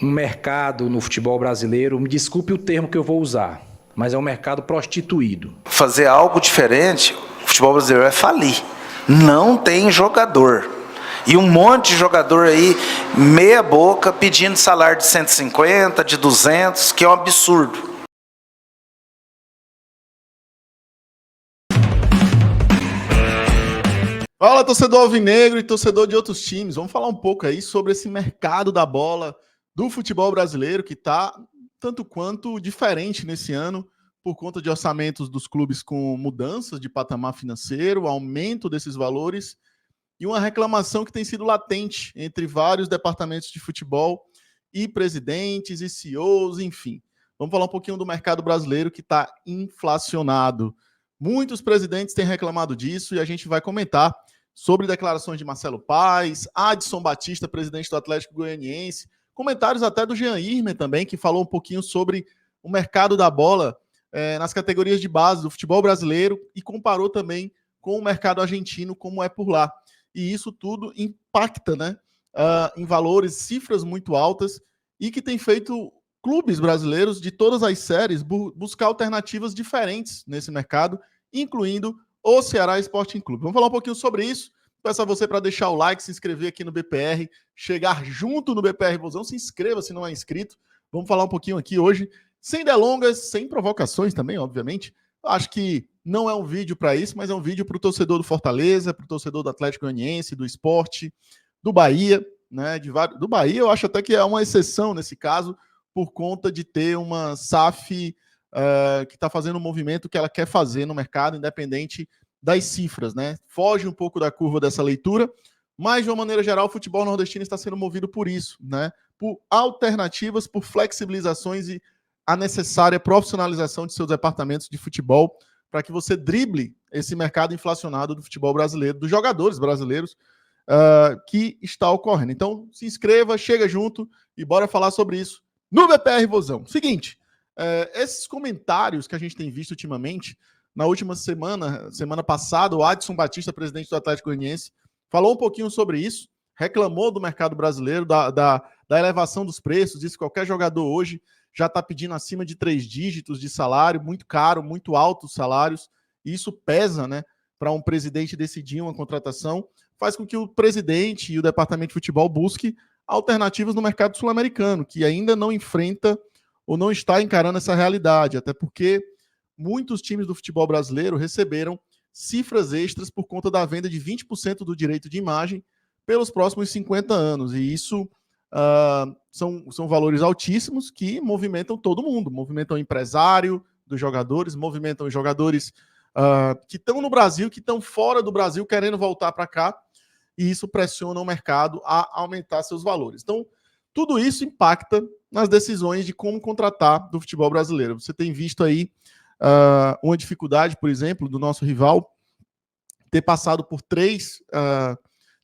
um mercado no futebol brasileiro, me desculpe o termo que eu vou usar, mas é um mercado prostituído. Fazer algo diferente, o futebol brasileiro vai falir. Não tem jogador. E um monte de jogador aí, meia boca, pedindo salário de 150, de 200, que é um absurdo. Fala, torcedor alvinegro e torcedor de outros times. Vamos falar um pouco aí sobre esse mercado da bola do futebol brasileiro, que está tanto quanto diferente nesse ano, por conta de orçamentos dos clubes com mudanças de patamar financeiro, aumento desses valores e uma reclamação que tem sido latente entre vários departamentos de futebol e presidentes e CEOs, enfim. Vamos falar um pouquinho do mercado brasileiro que está inflacionado. Muitos presidentes têm reclamado disso e a gente vai comentar sobre declarações de Marcelo Paes, Adson Batista, presidente do Atlético Goianiense, comentários até do Jean Irmer também, que falou um pouquinho sobre o mercado da bola nas categorias de base do futebol brasileiro e comparou também com o mercado argentino, como é por lá. E isso tudo impacta, né, em valores, cifras muito altas e que tem feito clubes brasileiros de todas as séries buscar alternativas diferentes nesse mercado, incluindo o Ceará Sporting Clube. Vamos falar um pouquinho sobre isso. Peço a você para deixar o like, se inscrever aqui no BPR, chegar junto no BPR Vozão. Se inscreva se não é inscrito. Vamos falar um pouquinho aqui hoje, sem delongas, sem provocações também, obviamente. Acho que não é um vídeo para isso, mas é um vídeo para o torcedor do Fortaleza, para o torcedor do Atlético Goianiense, do Sport, do Bahia, né? Do Bahia, eu acho até que é uma exceção nesse caso, por conta de ter uma SAF que está fazendo um movimento que ela quer fazer no mercado, independente das cifras, né? Foge um pouco da curva dessa leitura, mas, de uma maneira geral, o futebol nordestino está sendo movido por isso, né? Por alternativas, por flexibilizações e a necessária profissionalização de seus departamentos de futebol para que você drible esse mercado inflacionado do futebol brasileiro, dos jogadores brasileiros que está ocorrendo. Então, se inscreva, chega junto e bora falar sobre isso no BPR Vozão. Seguinte, esses comentários que a gente tem visto ultimamente, na última semana passada, o Adson Batista, presidente do Atlético Goianiense, falou um pouquinho sobre isso, reclamou do mercado brasileiro, da elevação dos preços, disse que qualquer jogador hoje já está pedindo acima de 3 dígitos de salário, muito caro, muito altos salários, e isso pesa, né, para um presidente decidir uma contratação, faz com que o presidente e o departamento de futebol busquem alternativas no mercado sul-americano, que ainda não enfrenta ou não está encarando essa realidade, até porque muitos times do futebol brasileiro receberam cifras extras por conta da venda de 20% do direito de imagem pelos próximos 50 anos, e isso são valores altíssimos que movimentam todo mundo, movimentam o empresário dos jogadores, movimentam os jogadores que estão no Brasil, que estão fora do Brasil, querendo voltar para cá, e isso pressiona o mercado a aumentar seus valores. Então, tudo isso impacta nas decisões de como contratar do futebol brasileiro. Você tem visto aí uma dificuldade, por exemplo, do nosso rival ter passado por 3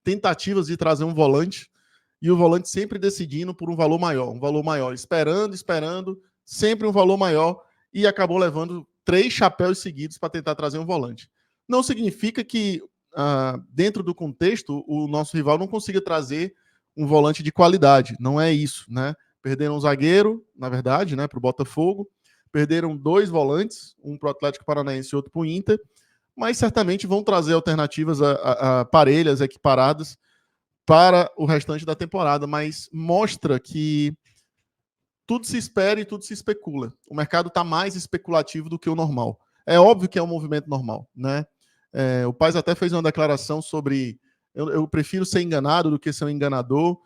tentativas de trazer um volante, e o volante sempre decidindo por um valor maior, esperando, sempre um valor maior, e acabou levando 3 chapéus seguidos para tentar trazer um volante. Não significa que, dentro do contexto, o nosso rival não consiga trazer um volante de qualidade, não é isso, né? Perderam um zagueiro, na verdade, né, para o Botafogo, perderam 2 volantes, um para o Atlético Paranaense e outro para o Inter, mas certamente vão trazer alternativas parelhas, equiparadas, para o restante da temporada, mas mostra que tudo se espera e tudo se especula. O mercado está mais especulativo do que o normal. É óbvio que é um movimento normal, né? O Paes até fez uma declaração sobre eu prefiro ser enganado do que ser um enganador,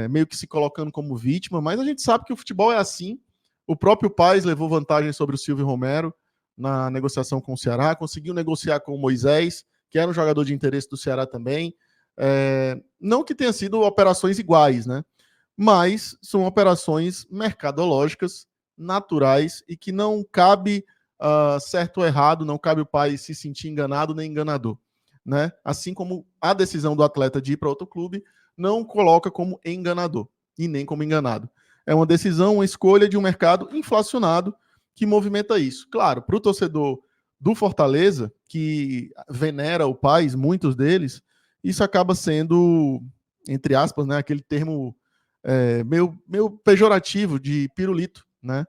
meio que se colocando como vítima, mas a gente sabe que o futebol é assim. O próprio Paes levou vantagem sobre o Silvio Romero na negociação com o Ceará, conseguiu negociar com o Moisés, que era um jogador de interesse do Ceará também. Não que tenha sido operações iguais, né? Mas são operações mercadológicas, naturais, e que não cabe certo ou errado, não cabe o pai se sentir enganado nem enganador, né? Assim como a decisão do atleta de ir para outro clube não coloca como enganador e nem como enganado. É uma decisão, uma escolha de um mercado inflacionado que movimenta isso. Claro, para o torcedor do Fortaleza, que venera o Paes, muitos deles, isso acaba sendo, entre aspas, né, aquele termo meio pejorativo, de pirulito, né?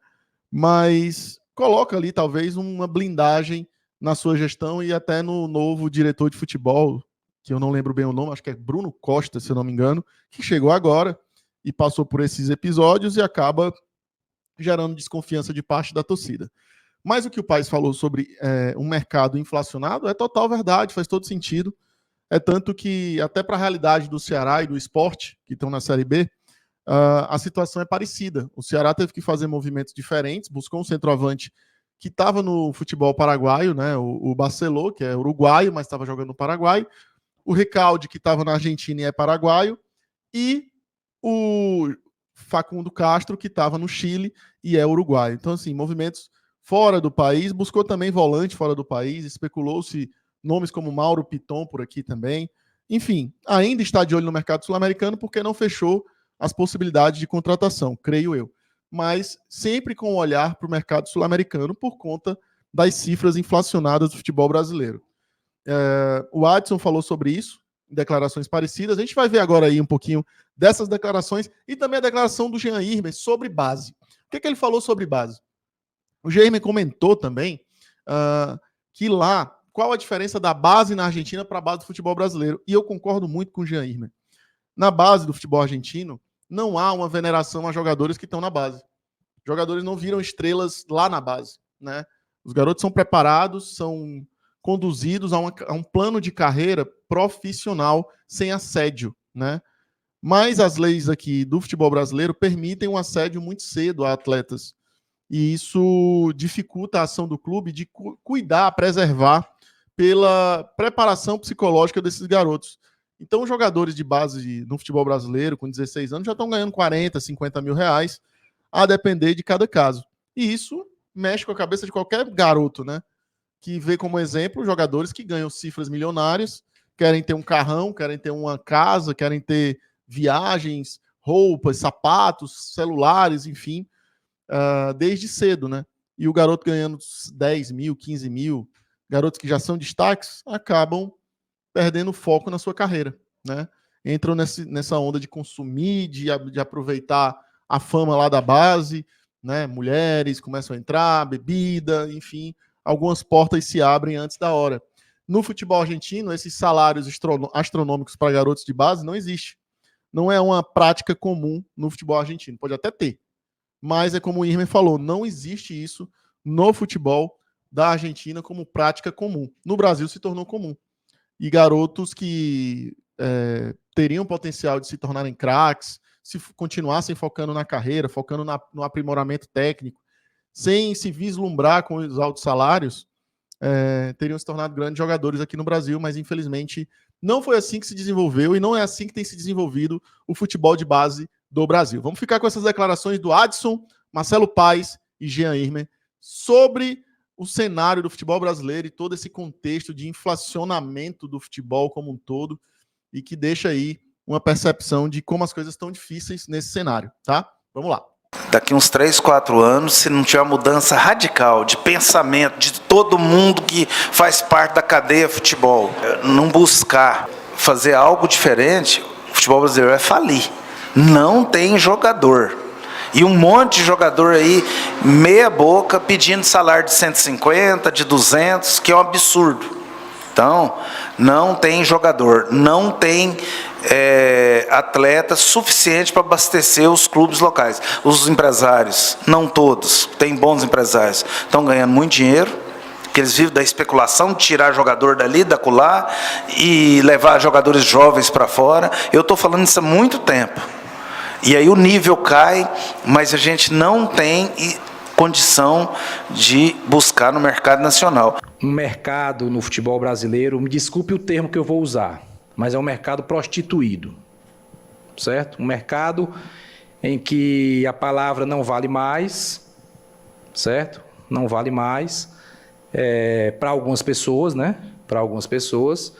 Mas coloca ali talvez uma blindagem na sua gestão e até no novo diretor de futebol, que eu não lembro bem o nome, acho que é Bruno Costa, se eu não me engano, que chegou agora e passou por esses episódios e acaba gerando desconfiança de parte da torcida. Mas o que o Paes falou sobre um mercado inflacionado é total verdade, faz todo sentido. É tanto que, até para a realidade do Ceará e do Sport, que estão na Série B, a situação é parecida. O Ceará teve que fazer movimentos diferentes, buscou um centroavante que estava no futebol paraguaio, né? O Barceló, que é uruguaio, mas estava jogando no Paraguai. O Recalde, que estava na Argentina e é paraguaio. E o Facundo Castro, que estava no Chile e é uruguaio. Então, assim, movimentos fora do país, buscou também volante fora do país, especulou-se nomes como Mauro Piton por aqui também. Enfim, ainda está de olho no mercado sul-americano porque não fechou as possibilidades de contratação, creio eu. Mas sempre com um olhar para o mercado sul-americano por conta das cifras inflacionadas do futebol brasileiro. O Adson falou sobre isso, em declarações parecidas. A gente vai ver agora aí um pouquinho dessas declarações e também a declaração do Jean Irmer sobre base. O que ele falou sobre base? O Jean Irmer comentou também que lá, qual a diferença da base na Argentina para a base do futebol brasileiro. E eu concordo muito com o Jean Irmer. Na base do futebol argentino, não há uma veneração a jogadores que estão na base. Jogadores não viram estrelas lá na base, né? Os garotos são preparados, são conduzidos a um plano de carreira profissional sem assédio, né? Mas as leis aqui do futebol brasileiro permitem um assédio muito cedo a atletas. E isso dificulta a ação do clube de cuidar, preservar pela preparação psicológica desses garotos. Então, os jogadores de base no futebol brasileiro, com 16 anos, já estão ganhando 40, 50 mil reais, a depender de cada caso. E isso mexe com a cabeça de qualquer garoto, né? Que vê como exemplo jogadores que ganham cifras milionárias, querem ter um carrão, querem ter uma casa, querem ter viagens, roupas, sapatos, celulares, enfim, desde cedo, né? E o garoto ganhando 10 mil, 15 mil, garotos que já são destaques, acabam perdendo foco na sua carreira, né? Entram nessa onda de consumir, de aproveitar a fama lá da base, né? Mulheres começam a entrar, bebida, enfim, algumas portas se abrem antes da hora. No futebol argentino, esses salários astronômicos para garotos de base não existe. Não é uma prática comum no futebol argentino. Pode até ter, mas é como o Irmer falou, não existe isso no futebol da Argentina como prática comum. No Brasil se tornou comum. E garotos que teriam potencial de se tornarem craques, se continuassem focando na carreira, focando no aprimoramento técnico, sem se vislumbrar com os altos salários, teriam se tornado grandes jogadores aqui no Brasil, mas infelizmente não foi assim que se desenvolveu e não é assim que tem se desenvolvido o futebol de base do Brasil. Vamos ficar com essas declarações do Adson, Marcelo Paes e Jean Irmer sobre o cenário do futebol brasileiro e todo esse contexto de inflacionamento do futebol como um todo e que deixa aí uma percepção de como as coisas estão difíceis nesse cenário, tá? Vamos lá. Daqui uns 3, 4 anos, se não tiver uma mudança radical de pensamento de todo mundo que faz parte da cadeia futebol, não buscar fazer algo diferente, o futebol brasileiro vai falir. Não tem jogador. E um monte de jogador aí, meia boca, pedindo salário de 150, de 200, que é um absurdo. Então, não tem jogador, não tem atleta suficiente para abastecer os clubes locais. Os empresários, não todos, tem bons empresários, estão ganhando muito dinheiro, que eles vivem da especulação de tirar jogador dali, da acolá, e levar jogadores jovens para fora. Eu estou falando isso há muito tempo. E aí o nível cai, mas a gente não tem condição de buscar no mercado nacional. Um mercado no futebol brasileiro, me desculpe o termo que eu vou usar, mas é um mercado prostituído, certo? Um mercado em que a palavra não vale mais, certo? Não vale mais para algumas pessoas, né? Para algumas pessoas.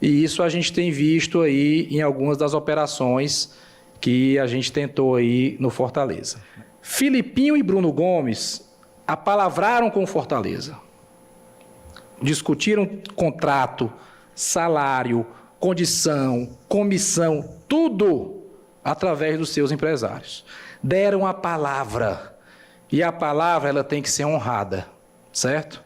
E isso a gente tem visto aí em algumas das operações que a gente tentou aí no Fortaleza. Filipinho e Bruno Gomes apalavraram com o Fortaleza. Discutiram contrato, salário, condição, comissão, tudo através dos seus empresários. Deram a palavra, e a palavra ela tem que ser honrada, certo?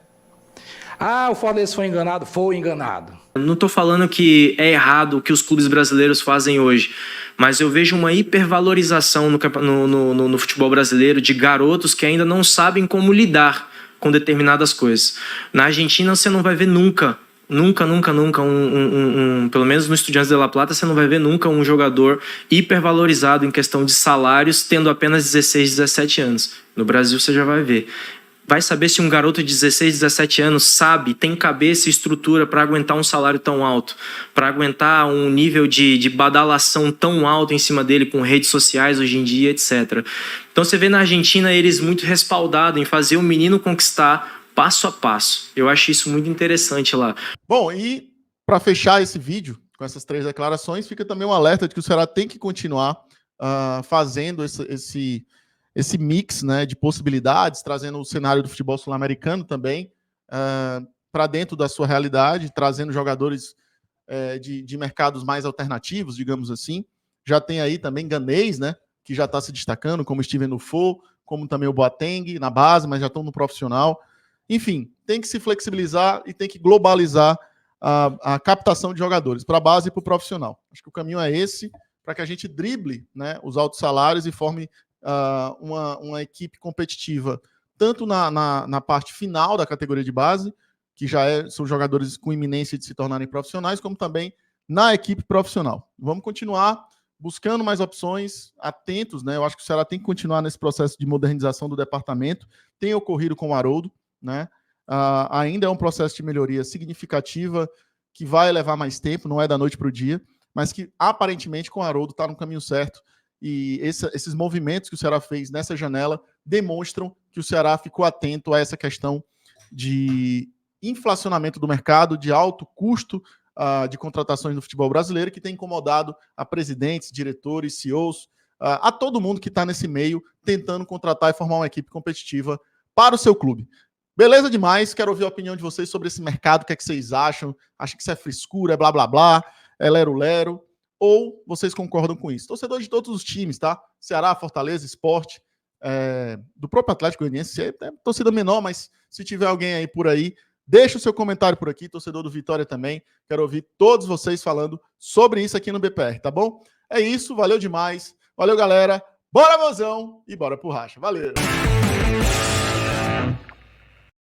Ah, o Fortaleza foi enganado? Foi enganado. Não estou falando que é errado o que os clubes brasileiros fazem hoje, mas eu vejo uma hipervalorização no futebol brasileiro de garotos que ainda não sabem como lidar com determinadas coisas. Na Argentina você não vai ver nunca, pelo menos no Estudiantes de La Plata, você não vai ver nunca um jogador hipervalorizado em questão de salários tendo apenas 16, 17 anos. No Brasil você já vai ver. Vai saber se um garoto de 16, 17 anos sabe, tem cabeça e estrutura para aguentar um salário tão alto, para aguentar um nível de badalação tão alto em cima dele com redes sociais hoje em dia, etc. Então você vê na Argentina eles muito respaldados em fazer o menino conquistar passo a passo. Eu acho isso muito interessante lá. Bom, e para fechar esse vídeo com essas 3 declarações, fica também um alerta de que o Ceará tem que continuar fazendo esse mix, né, de possibilidades, trazendo o cenário do futebol sul-americano também para dentro da sua realidade, trazendo jogadores de mercados mais alternativos, digamos assim. Já tem aí também Ganês, né, que já está se destacando, como Steven Nufo, como também o Boateng na base, mas já estão no profissional. Enfim, tem que se flexibilizar e tem que globalizar a captação de jogadores para a base e para o profissional. Acho que o caminho é esse, para que a gente drible, né, os altos salários e forme uma equipe competitiva, tanto na parte final da categoria de base, que já são jogadores com iminência de se tornarem profissionais, como também na equipe profissional. Vamos continuar buscando mais opções, atentos, né? Eu acho que o Ceará tem que continuar nesse processo de modernização do departamento. Tem ocorrido com o Haroldo, né? Ainda é um processo de melhoria significativa, que vai levar mais tempo, não é da noite para o dia, mas que aparentemente com o Haroldo está no caminho certo. E esses movimentos que o Ceará fez nessa janela demonstram que o Ceará ficou atento a essa questão de inflacionamento do mercado, de alto custo de contratações no futebol brasileiro, que tem incomodado a presidentes, diretores, CEOs, a todo mundo que está nesse meio, tentando contratar e formar uma equipe competitiva para o seu clube. Beleza demais, quero ouvir a opinião de vocês sobre esse mercado, o que é que vocês acham? Acham que isso é frescura, é blá blá blá, é lero-lero? Ou vocês concordam com isso? Torcedor de todos os times, tá? Ceará, Fortaleza, Sport, do próprio Atlético Goianiense, é torcida menor, mas se tiver alguém aí por aí, deixa o seu comentário por aqui, torcedor do Vitória também. Quero ouvir todos vocês falando sobre isso aqui no BPR, tá bom? É isso, valeu demais. Valeu, galera. Bora, mozão, e bora pro racha. Valeu!